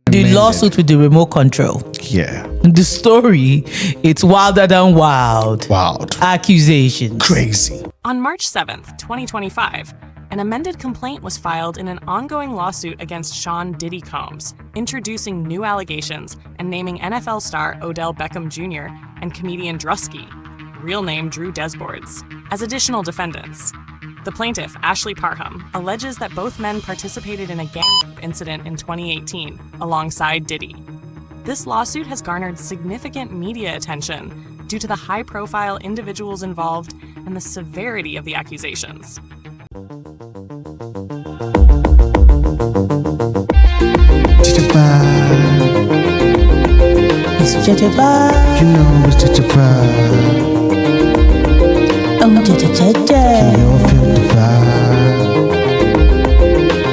The lawsuit with the remote control. Yeah. The story, it's wilder than wild. Wild. Accusations. Crazy. On March 7th, 2025, an amended complaint was filed in an ongoing lawsuit against Sean Diddy Combs, introducing new allegations and naming NFL star Odell Beckham Jr. and comedian Druski, real name Drew Desbords, as additional defendants. The plaintiff, Ashley Parham, alleges that both men participated in a gang rape incident in 2018 alongside Diddy. This lawsuit has garnered significant media attention due to the high-profile individuals involved and the severity of the accusations. JEJE Vibe. It's JEJE Vibe. You know it's JEJE Vibe. Oh, JEJE. Can you all feel the vibe?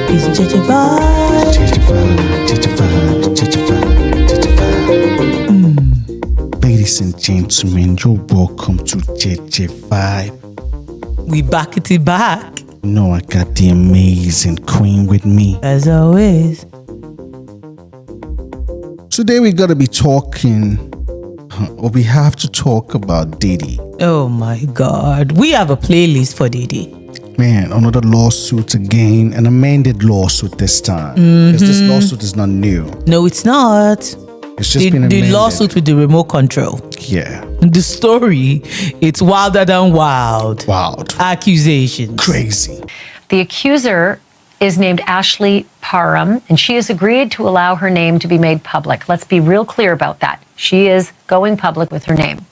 It's JEJE Vibe. JEJE Vibe, JEJE Vibe, JEJE Vibe, JEJE Vibe. Ladies and gentlemen, you're welcome to JEJE Vibe. We back it back. You know I got the amazing queen with me. As always. Today we gotta be talking, or we have to talk about Diddy. Oh my God. We have a playlist for Diddy. Man, another lawsuit again, an amended lawsuit this time. Because this lawsuit is not new. No, it's not. It's just been The amended. lawsuit with the remote control. Yeah. The story, it's wilder than wild. Wild. Accusations. Crazy. The accuser is named Ashley Parham, and she has agreed to allow her name to be made public. Let's be real clear about that. She is going public with her name.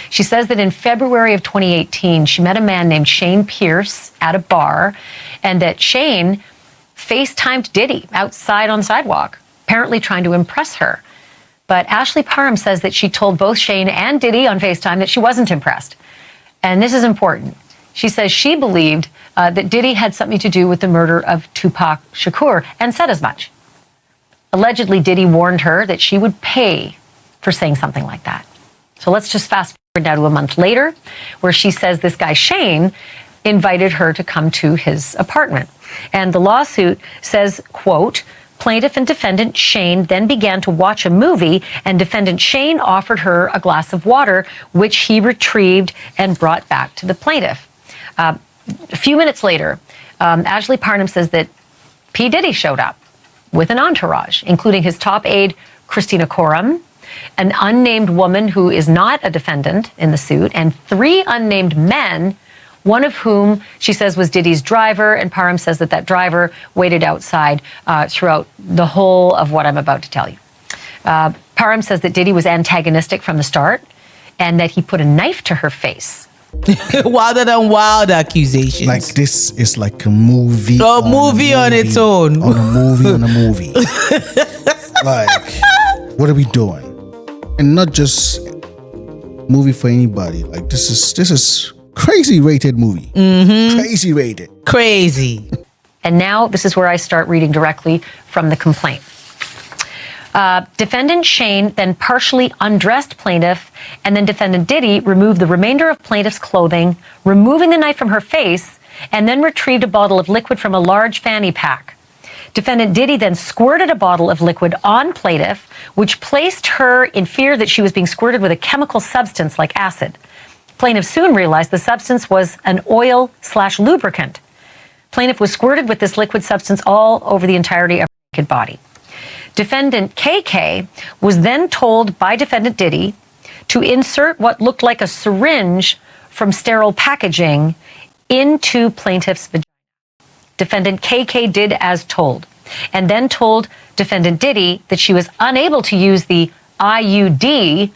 She says that in February of 2018, she met a man named Shane Pierce at a bar, and that Shane FaceTimed Diddy outside on the sidewalk, apparently trying to impress her. But Ashley Parham says that she told both Shane and Diddy on FaceTime that she wasn't impressed. And this is important. She says she believed that Diddy had something to do with the murder of Tupac Shakur and said as much. Allegedly, Diddy warned her that she would pay for saying something like that. So let's just fast forward now to a month later, where she says this guy Shane invited her to come to his apartment. And the lawsuit says, quote, plaintiff and defendant Shane then began to watch a movie, and defendant Shane offered her a glass of water, which he retrieved and brought back to the plaintiff. A few minutes later, Ashley Parham says that P. Diddy showed up with an entourage, including his top aide, Christina Coram, an unnamed woman who is not a defendant in the suit, and 3 unnamed men, one of whom she says was Diddy's driver, and Parham says that that driver waited outside throughout the whole of what I'm about to tell you. Parham says that Diddy was antagonistic from the start and that he put a knife to her face. Wilder than wild accusations. Like this is like a movie. A movie on its own. On a movie on a movie. Like, what are we doing? And not just movie for anybody. Like this is crazy rated movie. Crazy rated. Crazy. And now this is where I start reading directly from the complaint. Defendant Shane then partially undressed plaintiff, and then defendant Diddy removed the remainder of plaintiff's clothing, removing the knife from her face, and then retrieved a bottle of liquid from a large fanny pack. Defendant Diddy then squirted a bottle of liquid on plaintiff, which placed her in fear that she was being squirted with a chemical substance like acid. Plaintiff soon realized the substance was an oil/lubricant. Plaintiff was squirted with this liquid substance all over the entirety of her naked body. Defendant KK was then told by defendant Diddy to insert what looked like a syringe from sterile packaging into plaintiff's vagina. Defendant KK did as told, and then told defendant Diddy that she was unable to use the IUD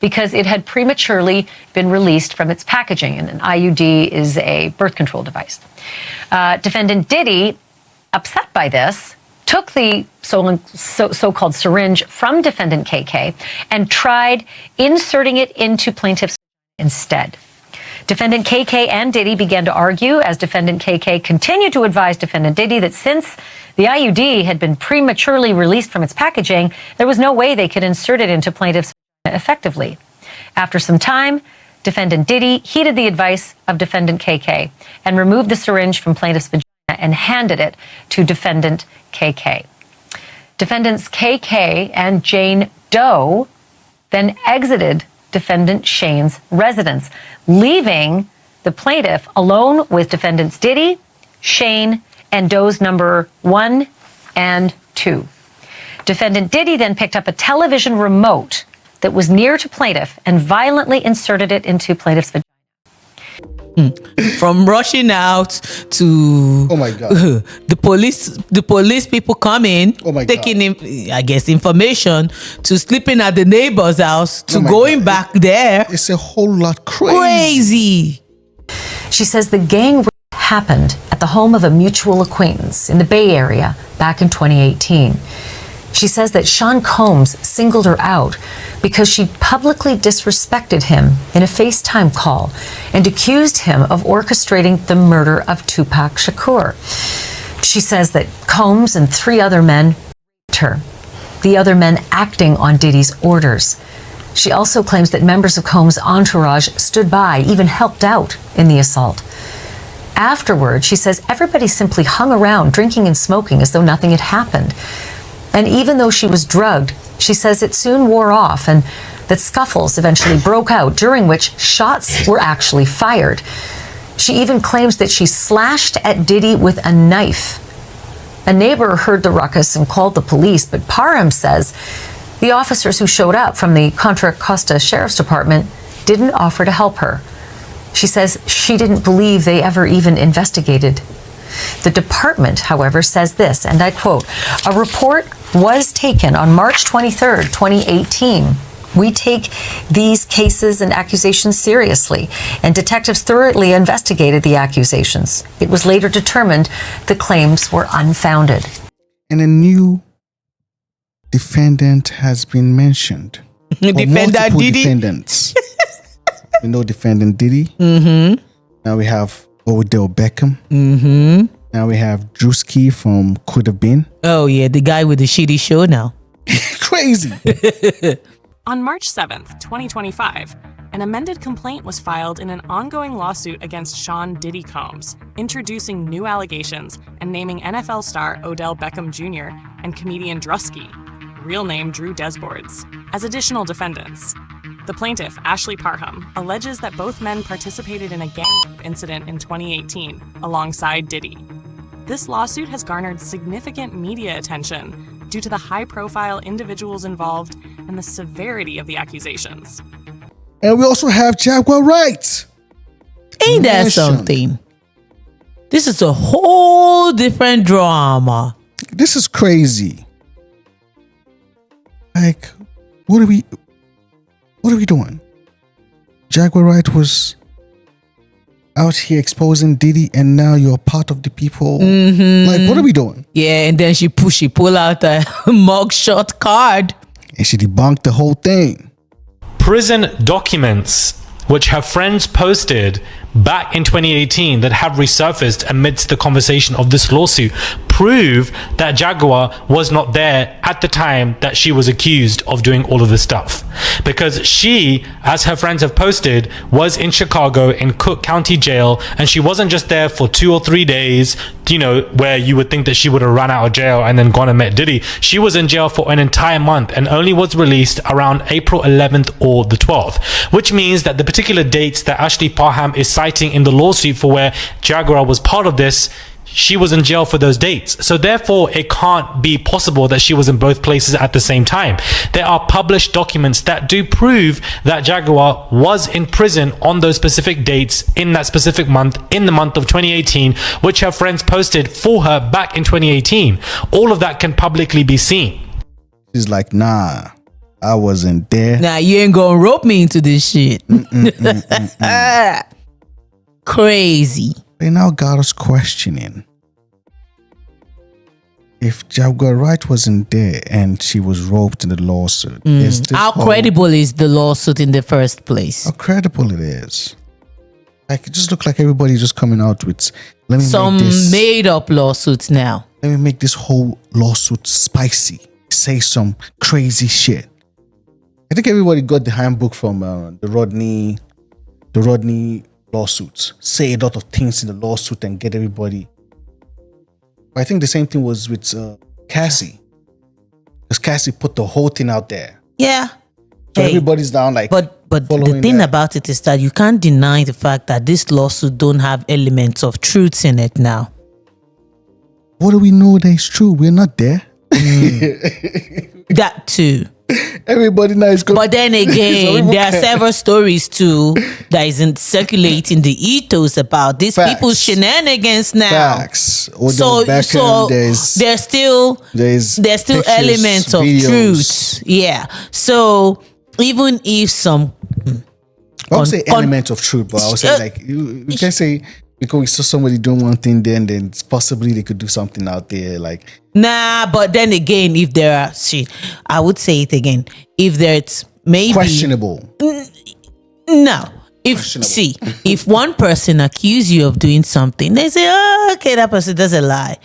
because it had prematurely been released from its packaging, and an IUD is a birth control device. Defendant Diddy, upset by this, took the so-called syringe from defendant KK and tried inserting it into plaintiff's instead. Defendant KK and Diddy began to argue as defendant KK continued to advise defendant Diddy that since the IUD had been prematurely released from its packaging, there was no way they could insert it into plaintiff's effectively. After some time, defendant Diddy heeded the advice of defendant KK and removed the syringe from plaintiff's vagina and handed it to defendant KK. Defendants KK and Jane Doe then exited defendant Shane's residence, leaving the plaintiff alone with defendants Diddy, Shane, and Doe's number 1 and 2. Defendant Diddy then picked up a television remote that was near to plaintiff and violently inserted it into plaintiff's vagina. From rushing out to Oh my God. the police people come in, Oh my taking I guess information, to sleeping at the neighbor's house, to Oh my going God. back there. It's a whole lot Crazy. She says the gang rape happened at the home of a mutual acquaintance in the Bay Area back in 2018. She says that Sean Combs singled her out because she publicly disrespected him in a FaceTime call and accused him of orchestrating the murder of Tupac Shakur. She says that Combs and 3 other men raped her, the other men acting on Diddy's orders. She also claims that members of Combs' entourage stood by, even helped out in the assault. Afterward, she says everybody simply hung around drinking and smoking as though nothing had happened. And even though she was drugged, she says it soon wore off and that scuffles eventually broke out, during which shots were actually fired. She even claims that she slashed at Diddy with a knife. A neighbor heard the ruckus and called the police, but Parham says the officers who showed up from the Contra Costa Sheriff's Department didn't offer to help her. She says she didn't believe they ever even investigated. The department, however, says this, and I quote, "A report was taken on March 23rd, 2018. We take these cases and accusations seriously, and detectives thoroughly investigated the accusations. It was later determined the claims were unfounded." And a new defendant has been mentioned. Or Defendant multiple Diddy. defendants. We know defendant Diddy. Now we have Odell Beckham. Now we have Druski from Could Have Been. Oh yeah, the guy with the shitty show now. Crazy. On March 7th, 2025, an amended complaint was filed in an ongoing lawsuit against Sean Diddy Combs, introducing new allegations and naming NFL star Odell Beckham Jr. and comedian Druski, real name Drew Desbords, as additional defendants. The plaintiff, Ashley Parham, alleges that both men participated in a gang rape incident in 2018 alongside Diddy. This lawsuit has garnered significant media attention due to the high-profile individuals involved and the severity of the accusations. And we also have Jaguar Wright. Ain't that Mentioned. something? This is a whole different drama. This is crazy. Like, what are we doing? Jaguar Wright was out here exposing Diddy, and now you're part of the people. Like, what are we doing? Yeah, and then she pull out a mugshot card. And she debunked the whole thing. Prison documents which her friends posted back in 2018 that have resurfaced amidst the conversation of this lawsuit prove that Jaguar was not there at the time that she was accused of doing all of this stuff, because she, as her friends have posted, was in Chicago in Cook County Jail, and she wasn't just there for 2 or 3 days, you know, where you would think that she would have run out of jail and then gone and met Diddy. She was in jail for an entire month and only was released around April 11th or the 12th, which means that the particular dates that Ashley Parham is citing in the lawsuit for where Jaguar was part of this, she was in jail for those dates. So therefore, it can't be possible that she was in both places at the same time. There are published documents that do prove that Jaguar was in prison on those specific dates in that specific month, in the month of 2018, which her friends posted for her back in 2018. All of that can publicly be seen. She's like, nah, I wasn't there. Nah, you ain't gonna rope me into this shit. Crazy. They now got us questioning if Jaguar Wright wasn't there and she was roped in the lawsuit. Is this How credible is the lawsuit in the first place? How credible it is. Like, it just looked like everybody just coming out with, Some made up lawsuits now. let me make this whole lawsuit spicy. Say some crazy shit. I think everybody got the handbook from the Rodney lawsuits. Say a lot of things in the lawsuit and get everybody. But I think the same thing was with Cassie. Cassie put the whole thing out there. Yeah. So everybody's down like. But the thing about it is that you can't deny the fact that this lawsuit don't have elements of truth in it now. What do we know that is true? We're not there. That too. Everybody now is going. But then again, there are several stories too that isn't circulating the ethos about these people's shenanigans now. Facts. Odell Beckham, there's still elements of truth. Yeah. So even if some, I would say elements of truth, but I would say like you can't say because we saw somebody doing one thing, then possibly they could do something out there like. Nah, but then again, if there are, I would say it again. If there's maybe questionable. No. If one person accuses you of doing something, they say, oh, okay, that person doesn't lie.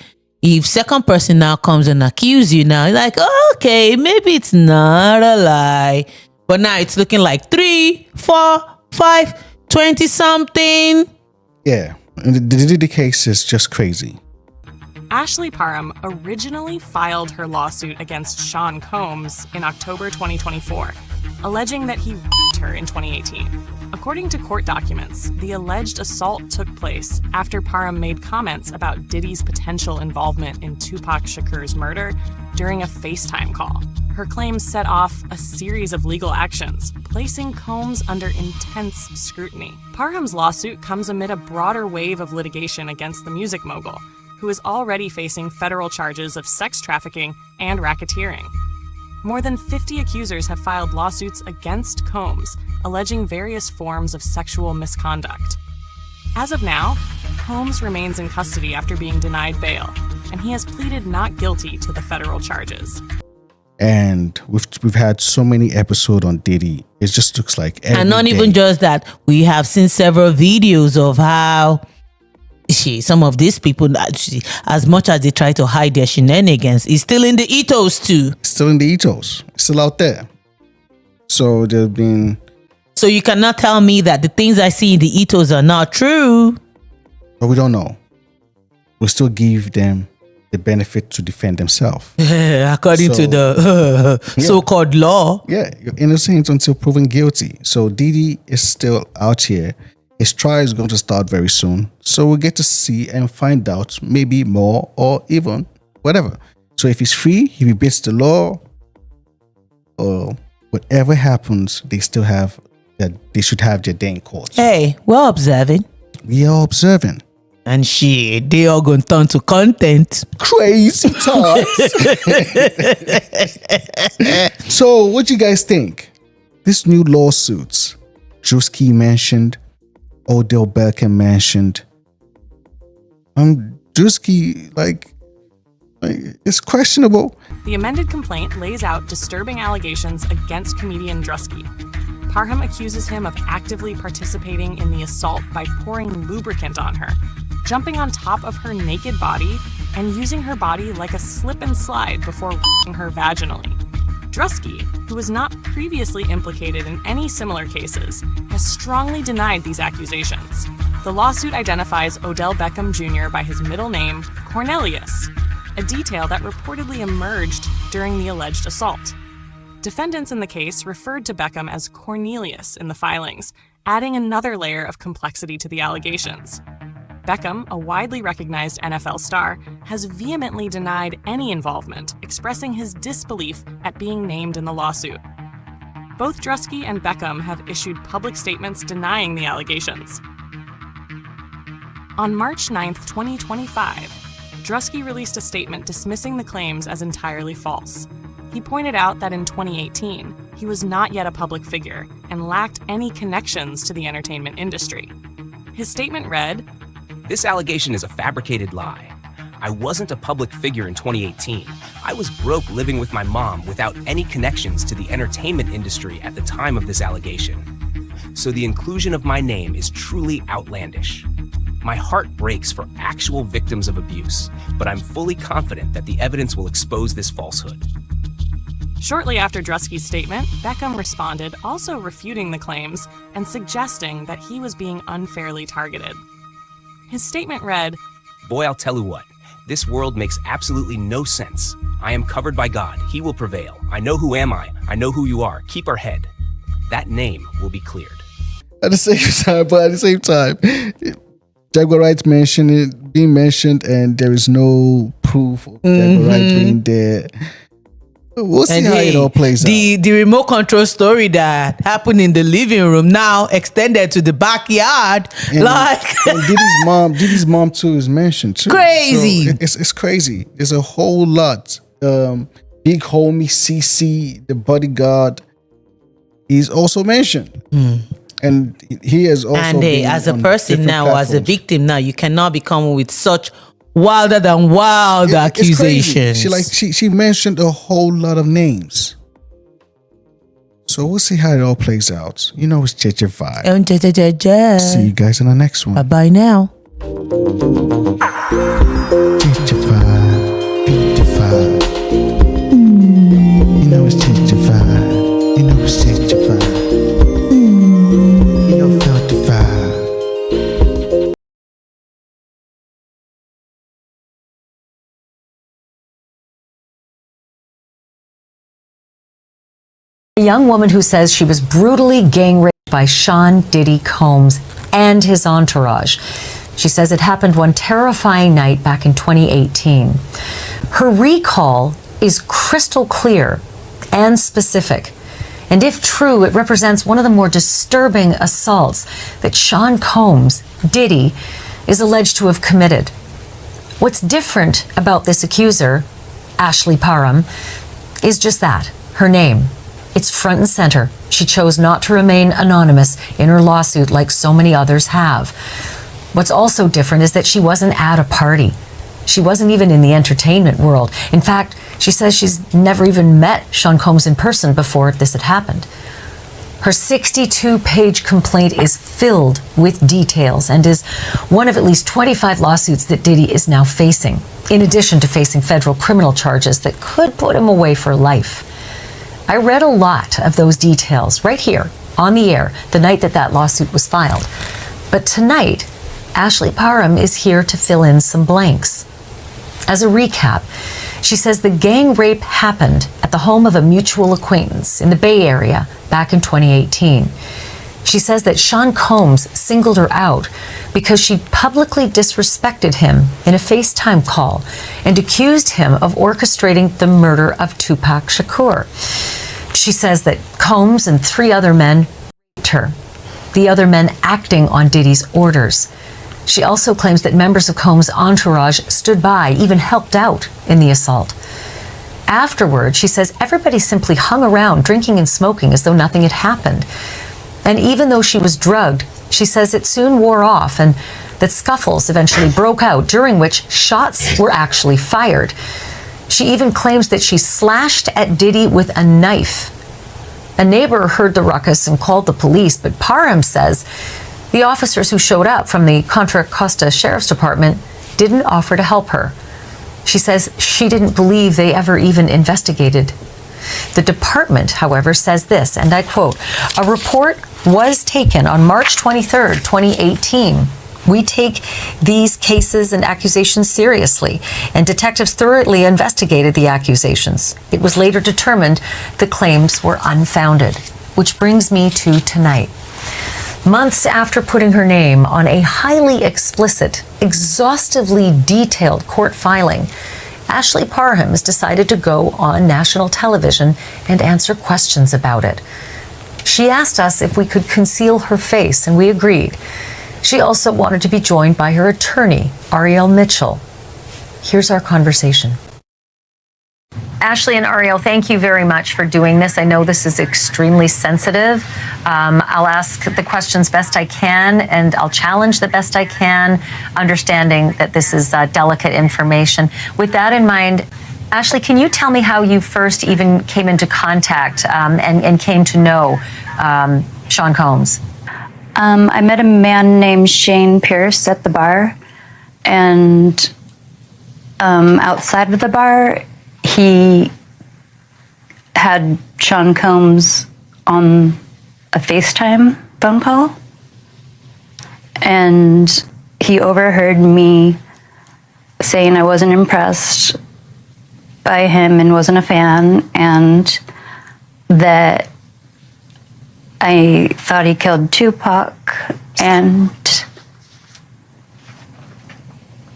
If second person now comes and accuses you now, you're like, oh, okay, maybe it's not a lie. But now it's looking like 3, 4, 5, 20 something. Yeah. And the Diddy case is just crazy. Ashley Parham originally filed her lawsuit against Sean Combs in October 2024, alleging that he raped her in 2018. According to court documents, the alleged assault took place after Parham made comments about Diddy's potential involvement in Tupac Shakur's murder during a FaceTime call. Her claims set off a series of legal actions, placing Combs under intense scrutiny. Parham's lawsuit comes amid a broader wave of litigation against the music mogul, who is already facing federal charges of sex trafficking and racketeering. More than 50 accusers have filed lawsuits against Combs, alleging various forms of sexual misconduct. As of now, Combs remains in custody after being denied bail, and he has pleaded not guilty to the federal charges. And we've had so many episodes on Diddy. It just looks like and not even just that, we have seen several videos of how some of these people, as much as they try to hide their shenanigans, is still in the ethos too. Still in the ethos. Still out there. So there've been. So you cannot tell me that the things I see in the ethos are not true. But we don't know. We'll still give them the benefit to defend themselves. According to the so-called law. Yeah, you're innocent until proven guilty. So Diddy is still out here. His trial is going to start very soon. So we'll get to see and find out maybe more or even whatever. So if he's free, if he beats the law, or whatever happens, they still have that. They should have their day in court. Hey, we're observing. We are observing. And they are going to turn to content. Crazy thoughts. So what do you guys think? This new lawsuits, Druski mentioned, Odell Beckham mentioned. Druski, like it's questionable. The amended complaint lays out disturbing allegations against comedian Druski. Parham accuses him of actively participating in the assault by pouring lubricant on her, jumping on top of her naked body, and using her body like a slip and slide before f***ing her vaginally. Druski, who was not previously implicated in any similar cases, has strongly denied these accusations. The lawsuit identifies Odell Beckham Jr. by his middle name, Cornelius, a detail that reportedly emerged during the alleged assault. Defendants in the case referred to Beckham as Cornelius in the filings, adding another layer of complexity to the allegations. Beckham, a widely recognized NFL star, has vehemently denied any involvement, expressing his disbelief at being named in the lawsuit. Both Druski and Beckham have issued public statements denying the allegations. On March 9, 2025, Druski released a statement dismissing the claims as entirely false. He pointed out that in 2018, he was not yet a public figure and lacked any connections to the entertainment industry. His statement read, "This allegation is a fabricated lie. I wasn't a public figure in 2018. I was broke living with my mom without any connections to the entertainment industry at the time of this allegation. So the inclusion of my name is truly outlandish. My heart breaks for actual victims of abuse, but I'm fully confident that the evidence will expose this falsehood." Shortly after Druski's statement, Beckham responded, also refuting the claims and suggesting that he was being unfairly targeted. His statement read, "Boy, I'll tell you what. This world makes absolutely no sense. I am covered by God. He will prevail. I know who am I. I know who you are. Keep our head. That name will be cleared. At the same time, Jaguar rights being mentioned, and there is no proof of Jaguar rights being there. We'll see how it all plays out. The remote control story that happened in the living room now extended to the backyard. And Diddy's mom too is mentioned too. Crazy. So it's crazy. There's a whole lot. Big homie CC, the bodyguard, is also mentioned. And he has also been as a on person now, platforms. as a victim now, you cannot be coming with such wilder than wild accusations. She mentioned a whole lot of names. So we'll see how it all plays out. You know, it's JEJE Vibe. And JEJE. See you guys in the next one. Bye now. JEJE Vibe, 55. You know it's JEJE Vibe. You know it's JEJE Vibe. You know felt the vibe. A young woman who says she was brutally gang raped by Sean Diddy Combs and his entourage. She says it happened one terrifying night back in 2018. Her recall is crystal clear and specific. And if true, it represents one of the more disturbing assaults that Sean Combs, Diddy, is alleged to have committed. What's different about this accuser, Ashley Parham, is just that, her name. It's front and center. She chose not to remain anonymous in her lawsuit like so many others have. What's also different is that she wasn't at a party. She wasn't even in the entertainment world. In fact, she says she's never even met Sean Combs in person before this had happened. Her 62-page complaint is filled with details and is one of at least 25 lawsuits that Diddy is now facing, in addition to facing federal criminal charges that could put him away for life. I read a lot of those details right here on the air the night that lawsuit was filed. But tonight, Ashley Parham is here to fill in some blanks. As a recap, she says the gang rape happened at the home of a mutual acquaintance in the Bay Area back in 2018. She says that Sean Combs singled her out because she publicly disrespected him in a FaceTime call and accused him of orchestrating the murder of Tupac Shakur. She says that Combs and 3 other men raped her, the other men acting on Diddy's orders. She also claims that members of Combs' entourage stood by, even helped out in the assault. Afterward, she says everybody simply hung around drinking and smoking as though nothing had happened. And even though she was drugged, she says it soon wore off and that scuffles eventually broke out, during which shots were actually fired. She even claims that she slashed at Diddy with a knife. A neighbor heard the ruckus and called the police, but Parham says the officers who showed up from the Contra Costa Sheriff's Department didn't offer to help her. She says she didn't believe they ever even investigated. The department, however, says this, and I quote, "A report was taken on March 23rd, 2018. We take these cases and accusations seriously, and detectives thoroughly investigated the accusations. It was later determined the claims were unfounded." Which brings me to tonight. Months after putting her name on a highly explicit, exhaustively detailed court filing, Ashley Parham has decided to go on national television and answer questions about it. She asked us if we could conceal her face, and we agreed. She also wanted to be joined by her attorney, Ariel Mitchell. Here's our conversation. Ashley and Ariel, thank you very much for doing this. I know this is extremely sensitive. I'll ask the questions best I can, and I'll challenge the best I can, understanding that this is delicate information. With that in mind, Ashley, can you tell me how you first even came into contact and came to know Sean Combs? I met a man named Shane Pierce at the bar, and outside of the bar, he had Sean Combs on a FaceTime phone call, and he overheard me saying I wasn't impressed by him and wasn't a fan, and that I thought he killed Tupac. And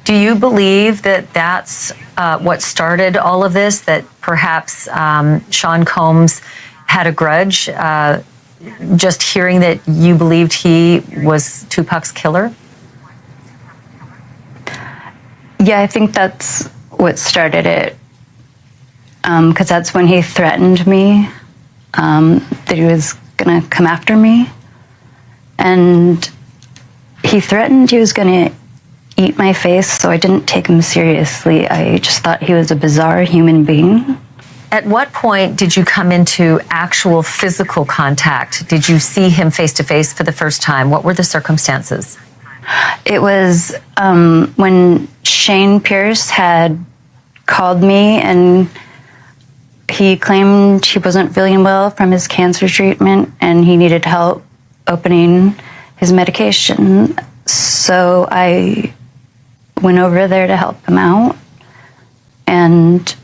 do you believe that that's what started all of this, that perhaps Sean Combs had a grudge, just hearing that you believed he was Tupac's killer? Yeah, I think that's what started it. Because that's when he threatened me, that he was going to come after me. And he threatened he was going to eat my face, so I didn't take him seriously. I just thought he was a bizarre human being. At what point did you come into actual physical contact? Did you see him face to face for the first time? What were the circumstances? It was when Shane Pierce had called me, and he claimed he wasn't feeling well from his cancer treatment and he needed help opening his medication. So I went over there to help him out, and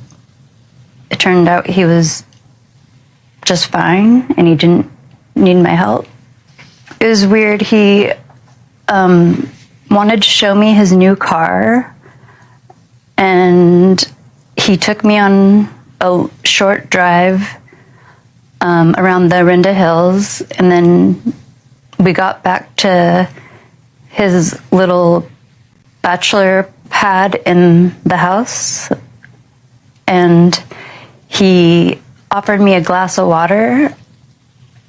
it turned out he was just fine and he didn't need my help. It was weird. He wanted to show me his new car, and he took me on a short drive around the Renda Hills, and then we got back to his little bachelor pad in the house, and he offered me a glass of water,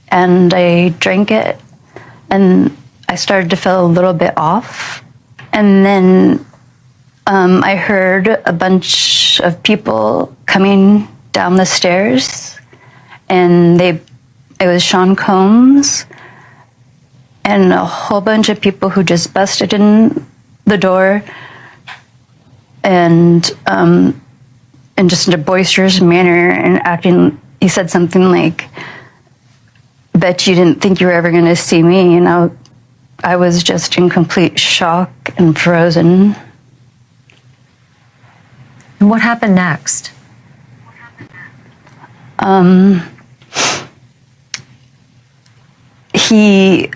and I drank it, and I started to feel a little bit off. And then I heard a bunch of people coming down the stairs, and it was Sean Combs and a whole bunch of people who just busted in the door, and just in a boisterous manner and acting. He said something like, "Bet you didn't think you were ever going to see me," and I was just in complete shock and frozen. And what happened next? He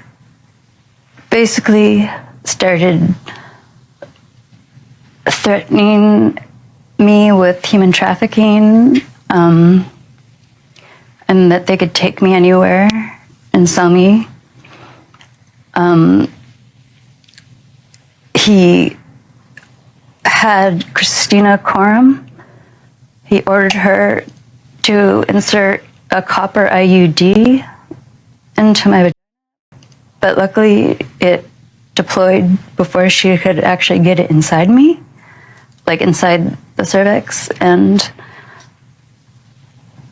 basically started threatening me with human trafficking, and that they could take me anywhere and sell me. He had Christina Coram. He ordered her to insert a copper IUD into my vagina, but luckily it deployed before she could actually get it inside me, like inside the cervix. And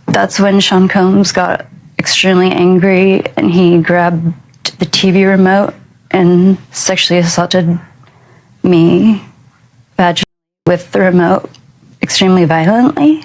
that's when Sean Combs got extremely angry, and he grabbed the TV remote and sexually assaulted me vaginally with the remote extremely violently.